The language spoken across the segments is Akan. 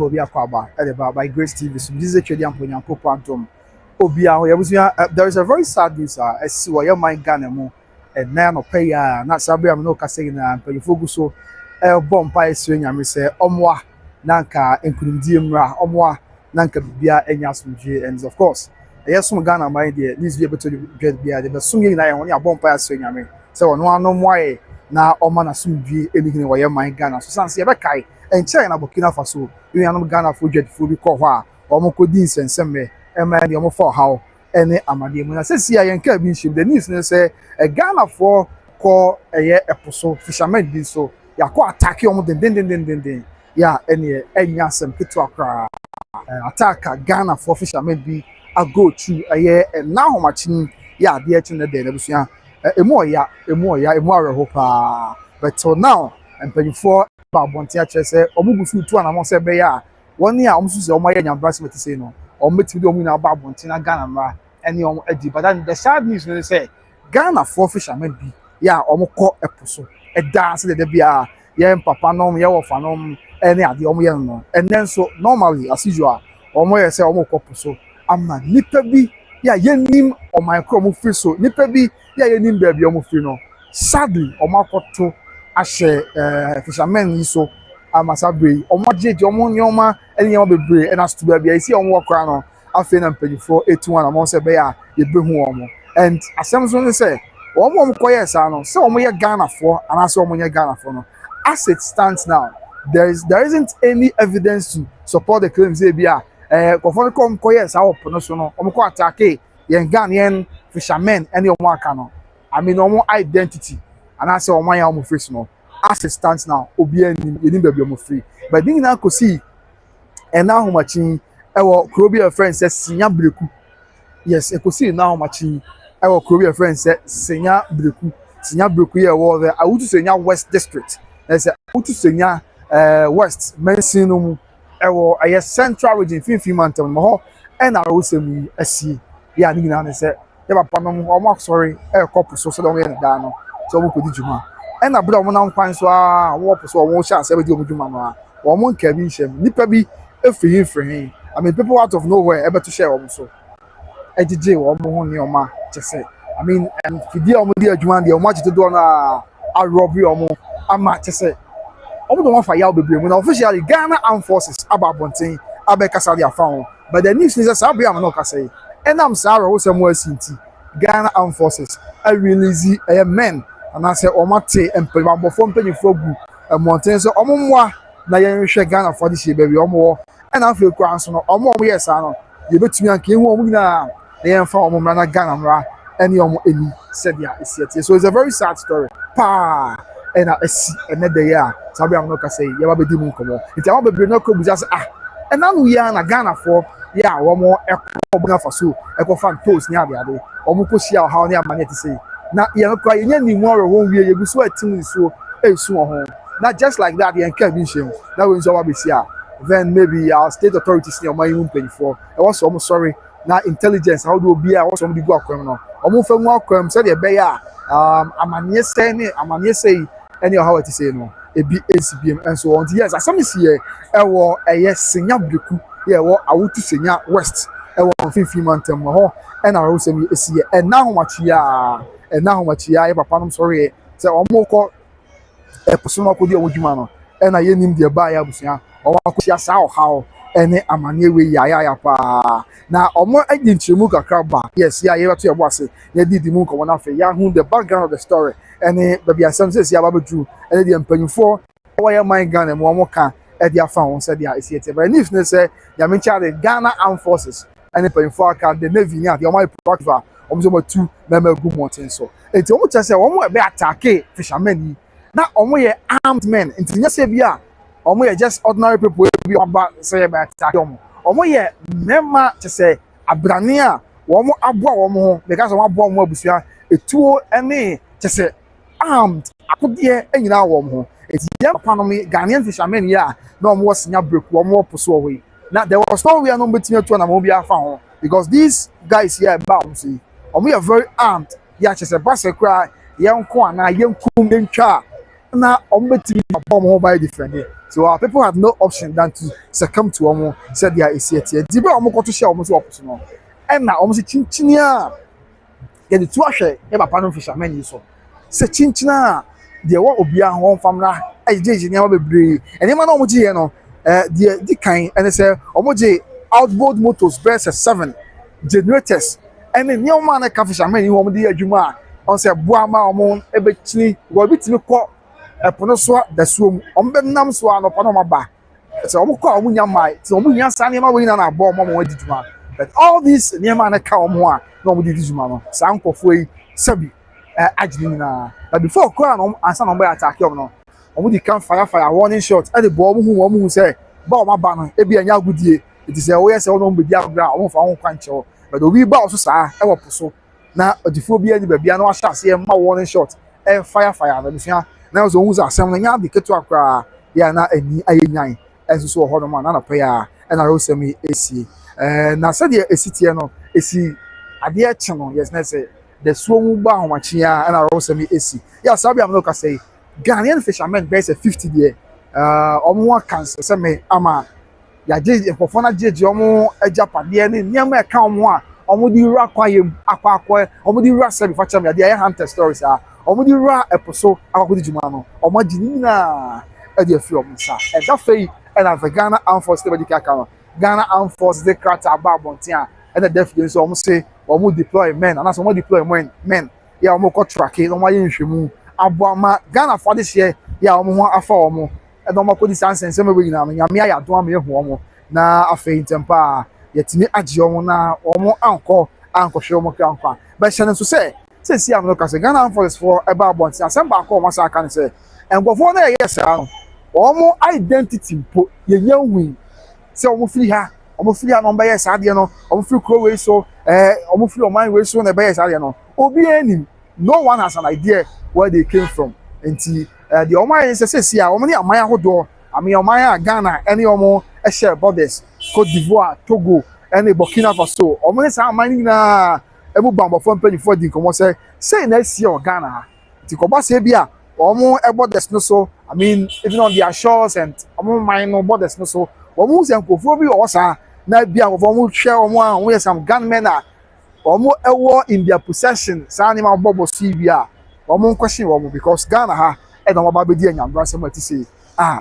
Obi Akwaba by Grace TV. So this is a trading point and Popantom. Obia, there is a very sad news. I see why your mind Ghana and now no pay not Sabia no Cassin and Pelifoguso bomb pie swing and we say Omwa Nanka Enkundiumra Omwa Nanka Bia and Yasmuji and of course yes some Ghana my dear needs to be able to get beer the swinging I only a bomb pie swing I mean so no more now Oman Asumji anything why your mind Ghana so Sansi Abakai and China Burkina Faso you are Ghana for jet food because Omoko and Semme and the for how any Amadi. When I say see I am cabinship, the news say a Ghana for call a year episode fisherman be so ya ko attack you den ya any some kitwa attack Ghana for fisherman be a go through a year and now matching ya the etching the day ebusua emo hope but so now and pay for babonti a say omugusu tu anamo say be ya one year omusu say omo ya nyambrasment say no ometi do omu na babonti na Ghana mra any edi but then the sad news they say Ghana for fishermen be yeah omoko epuso e dance de bia yeah papa nom yeah wafanom any ade omo ye no and then so normally as usual omo ye say omoko puso ama nipa bi yeah yenim o my chrome free so nipa bi yeah yenim baby omo free no sadly omo akoto ahye fishermen so amasabre omo jeje omo nyoma any omo bebre and as to baby I see omo wakra no afi na mpanyifo 81 amon se be ya ye behu omo and asem so say omo koye sa no say omo ye Ghana for and as omo ye Ghana for no as it stands now there isn't any evidence to support the claims say bia kofon kom koye sa op no so no omo ko attack ye Ghanaian fishermen any omo aka no I mean omo identity and as omo ya omo face no as it stands now obi ani ye ni baby omo free but din na ko see and now machin ewo Krobia friend says Sinya Breku. Yes, I could see now machi. Ewo Krobia friend said Sinya Breku. Sinya Breku here was there. I would to Sinya West District. I said I would to Sinya West Mensinum ewo a central region fin mountain mo and I also me see. Yeah, ni na say e papa no mo sorry e couple so don we na no. So we could do juma. And abro mo na kwan so a wo so wo sha se be di juma no a. Wo mo nka bi nshem. Nipa bi free. I mean, people out of nowhere able to share also. EJJ omo ni oma say. I mean, and fidi omo di adwuma de omo agite do na a robbery omo ama say. Omo do wan fa yaw bebre mu na officially Ghana Armed Forces ababonten abekasa dia fa. But the news is say am no ka say. Enam sara wo sem asinti Ghana Armed Forces a release men and I say omo te empemabo fo mpanyifo gu monten so omo mwa na yen hwe Ghana for this year baby omo and I feel cross no omo yes ano ye betumi anka ehu omo na yen fa omo na Ghana mra any omo eni said ya isiete so it's a very sad story pa and I see another year sabi am no ka say ye ba be di mu nkomo nti am be no ko buja say and now we are na Ghana for yeah omo ekọ fa so ekọ fan toast ni ade omo ko share how ni amane ti say na ye no kwa ye nya ni mu oro won wie ye gu so atim so esu ho not just like that ye nka bi nshem na we nso wa be sia then maybe our state authorities near my own 24. I was almost sorry. Now intelligence, how do be? I was somebody go criminal. Almost from what crime said the bear. I'm say any how to say no. A be ACBM and so on. Yes, as some is here. I was a yes, senior Breku. Yeah, I would to senior West. I was 15 months and I also see and now much ya and now much ya. Papa, I'm sorry. So almost call a person who could do with you, and I named the buyer. Or how any amane we ya pa na omo agentry kakra ba yes ya to your boss ya did mu ko na fe ya hu the background of the story any baby asem says ya babadu any the mpanyfo why my Ghana mo mo ka e dia fa won said ya isiete but if ne say ya me the Ghana Armed Forces any mpanyfo aka the navy ni ade omo proactive omo so matu na magu mountain so enti omo cha say omo be attack fishermen na omo ye armed men enti nya say bia omo ye just ordinary people be about say about attack omo ye mema to say abrane a omo aboa omo because omo aboa omo abusua etuo ene to say armed akode enyina wo omo eti ye papa no me Ghanaian fishermen ya na omo wosinya break omo poso we now there was no way no betimi etuo na mo bi afa ho because these guys here bound see omo ye very armed ya to say basekra ye nko ana ye nkum ntwa na ombetimi bomb by different. So our people had no option than to succumb to omo said their ACT. Dibe omo ko to share omo so option no. And na omo se chinchinia ye the two ahwe e papa no fisherman yi so. Se chinchina de wo obia ho famra ejeje ne ma bebre. Ene ma na omo ji no the kind and they say omoje outboard motors versus 7 generators and then new man ka fisherman you omodi adwuma on say boa ma omo ebetini go bitimi ko epono so da suom ombe nam so anopa no maba say omo ko omo nya mai say omo nya sa ne ma we na abo omo mo adiduma but all these new man ka omo a na omo diduma no sa nkofo yi sabi agini na but before ko an ansa no be attack omo no omo di kan fire warning shot e the ball omo hu say ba omo ba no e bia nya agudie it is we say omo be dia agra omo fa ho kwanche but obi ba so sa e wo poso na odifo bia ni ba bia na wa shase e ma warning shot e fire na bia na so hu za asem na nya de ketu akra ya na ani ayenyan enso so ho no ma na pa ya e na ro semi esi na se de esitie no esi ade e che no yes na say the suomu ba ho machi ya na ro semi esi ya sabi am no ka say Ghanaian fishermen base 50 there omo cancer say me ama ya je enfofo na jeje omo ajapade ne niam e ka omo a omo di ra kwayem akwa omo di ra sabi fa cham ya dey hunter stories omo di ra eposo akwa di juma no omo gini na e dey fi omo sa e da fei e na Ghana Armed Forces dey kaka no Ghana Armed Forces dey krata ababontin a e na def dey so omo say omo deploy men and as omo deploy men ya omo ko track e omo aye nhwemu aboama Ghana for this year ya omo ho afa omo e do mako di sansen se me we nyina no nyame ya do am ehu omo na afei ntempa yetimi agye omo na omo anko hwe omo krankwa ba hyene so se si am no ka se Ghana for this for eba abont asem ba ko omo sa aka ne se engofo na ye sa no omo identity po ye nya hu se omo firi ha no ba ye sa de no omo firi kro we so omo firi oman we so na ba ye sa de no obi enim no one has an idea where they came from enti the oman is say omo ni aman ahodo ami oman Ghana any omo share borders Cote d'Ivoire Togo and Burkina Faso omo ni sa aman ni na ebu bambo fo mpani fo di komo say na see o Ghana ti ko ba say bia omo borders no so I mean even on their shores and omo mine borders no so omo se nkofo bi o sa na bia omo hwe omo a omo some gunmen a omo ewo in their possession sa animal bobo si bia omo question omo because Ghana ha e don ba be di anyambra se mati say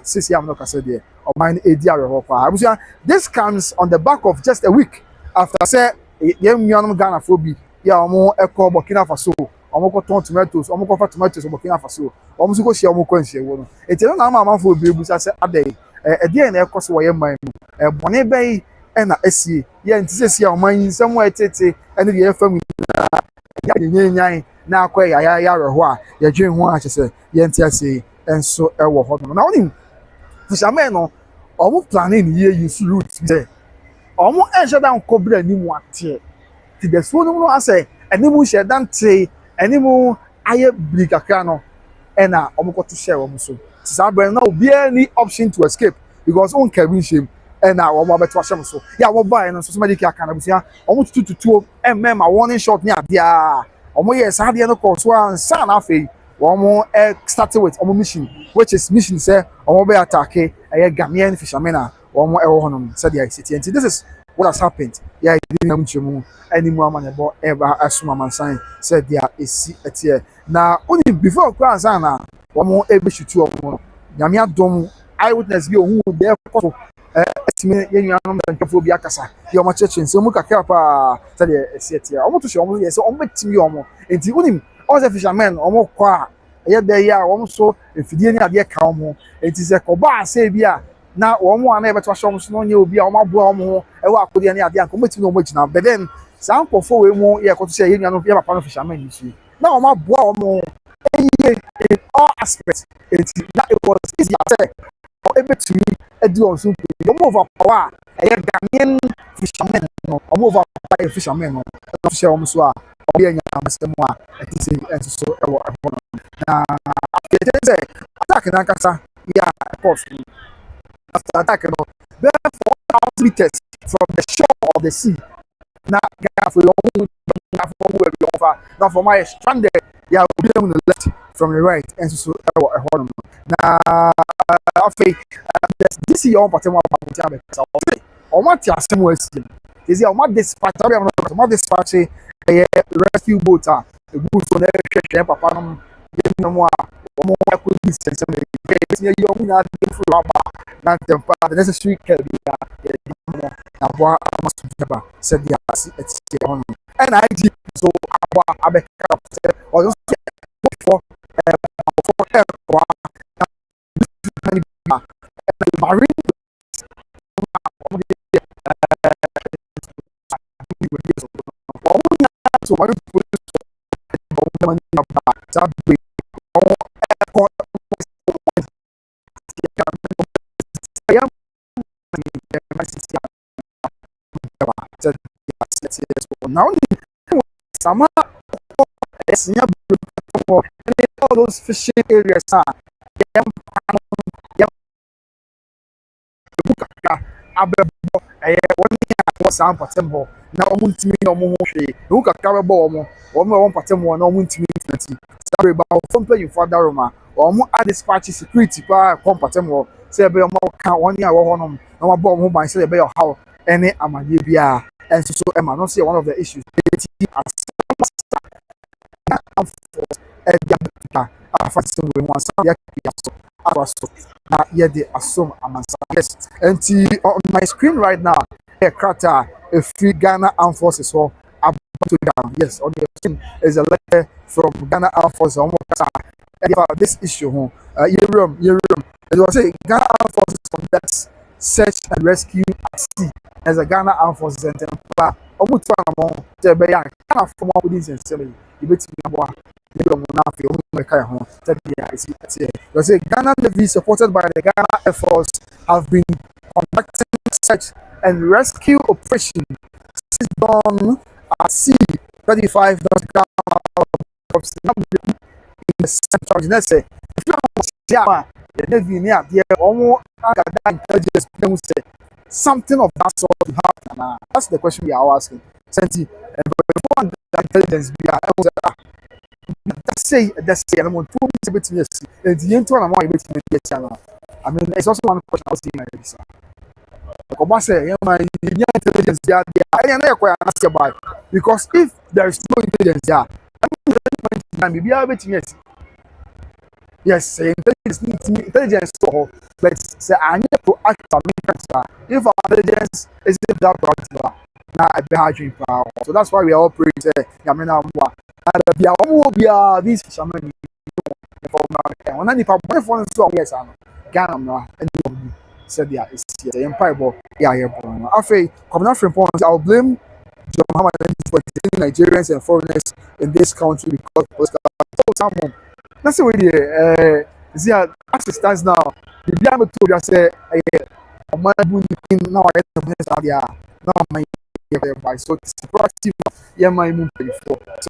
sisi am no ka say there o mine edi areho pa abusia this comes on the back of just a week after say ye nnuanom Ghana fo bi ya omo ekọ Burkina Faso omo ko ton tomatoes omo ko fa tomatoes Burkina Faso omo so ko share omo ko nhye wo no eti no na ama fo bi ebusa say adai e na ekọ so wo ye man mu bone bai e na esie ye ntisesi a oman nsem wa etete ene de ye fam ya nyenyan na akọ ya reho a ye dwen ho a kyese ye ntiase enso ewo ho no na oni fishermen no omo planning ye use route say omo ensheda nkobra ni mu ate ti the so no ase animu shedan te animu aye brigakra no ena omo ko to share omo so sabre na obi any option to escape because on cabin shame ena omo beto asem so ya wo buy no so somebody ka kana busia omo tututuo emma warning shot ni adia omo yes adia no cause one san afei omo started with omo mission which is mission say omo be attack Ghanaian fishermen omo ewo honom said the city and this is what has happened yeah didn't chemu animu amanebo eba asuma mansan said there is etie na only before kwanza na omo ebeshutu omo nyame adom eyewitness bi ohun de koso etime yenuanom da ntwafo bi akasa ye omo cheche nse mu kakra pa said the city omo to show omo yes omo betimi omo enti unim all the fishermen omo kwa ye de ya omo so efidie ni ade ka omo enti se koba ase bi a na omo ana ebeto show omo so no nye obi a omo aboa omo ewa akode ni ade anko betimi omo gina but then san kofo we mu ye koto se yenuanom ye papa no fishermen ni su na omo aboa omo in all aspects enti na it was easy say ebetumi edi on so omo overpower Ghanaian fishermen no omo overpower fishermen no to share omo so a obi enya amasem a eti se enso ewo ebo na after say attack na kasa ya course after attack no there 4,000 meters from the shore of the sea na ga for your own na for where you offer na for my stranded ya obi on the left from the right and so na afei this year on pattern wa pamotia be kasa o ma ti asem wa si this year o ma dispatch o ma dispatch rescue boat a boat so na hwehwe papa no ye no a o mo ko di sense me this year you na dey full aba na tempa the necessary care be na boa amasu ba said the it's on and I did so aba abeka or just for marine so what now some all those fishing areas abebo one year sam patembo na omuntimi na omo hwe hu kakra bebo omo patembo na omuntimi tinati sorry ba from pay for that room omo add dispatch security pa kom patembo say be omo ka one year wo honom na omo bo omo ban say be your how any amanye bia and so Emma no say one of the issues yes. And on my screen right now, a crater, a free Ghana Armed Forces for about to Ghana. Yes, on the screen is a letter from Ghana Armed Forces about this issue. It was a Ghana Armed Forces conducts search and rescue at sea as a Ghana Armed Forces and almost one among the Ghana from all these and seven. You bet me Ghana Navy, supported by the Ghana Air Force, have been conducting search and rescue operations done at sea. 35 in the central Guinea. If you are the Navy near the almost intelligence, something of that sort to happen. That's the question we are asking. Senti, before the intelligence, that's say I'm on 2 minutes yes and the into and more channel. I mean it's also one question I was saying like this. Intelligence because if there is no intelligence maybe yes. Yes, intelligence but say I need to act if our intelligence isn't that proactive now I be hard power. So that's why we are all praying these fishermen when any public phone so yes Ghana and said yeah it's the empire but yeah after coming from points I'll blame John Muhammad for Nigerians and foreigners in this country because that's the way see as it stands now the be able to just say now I now my so it's proactive yeah my move before so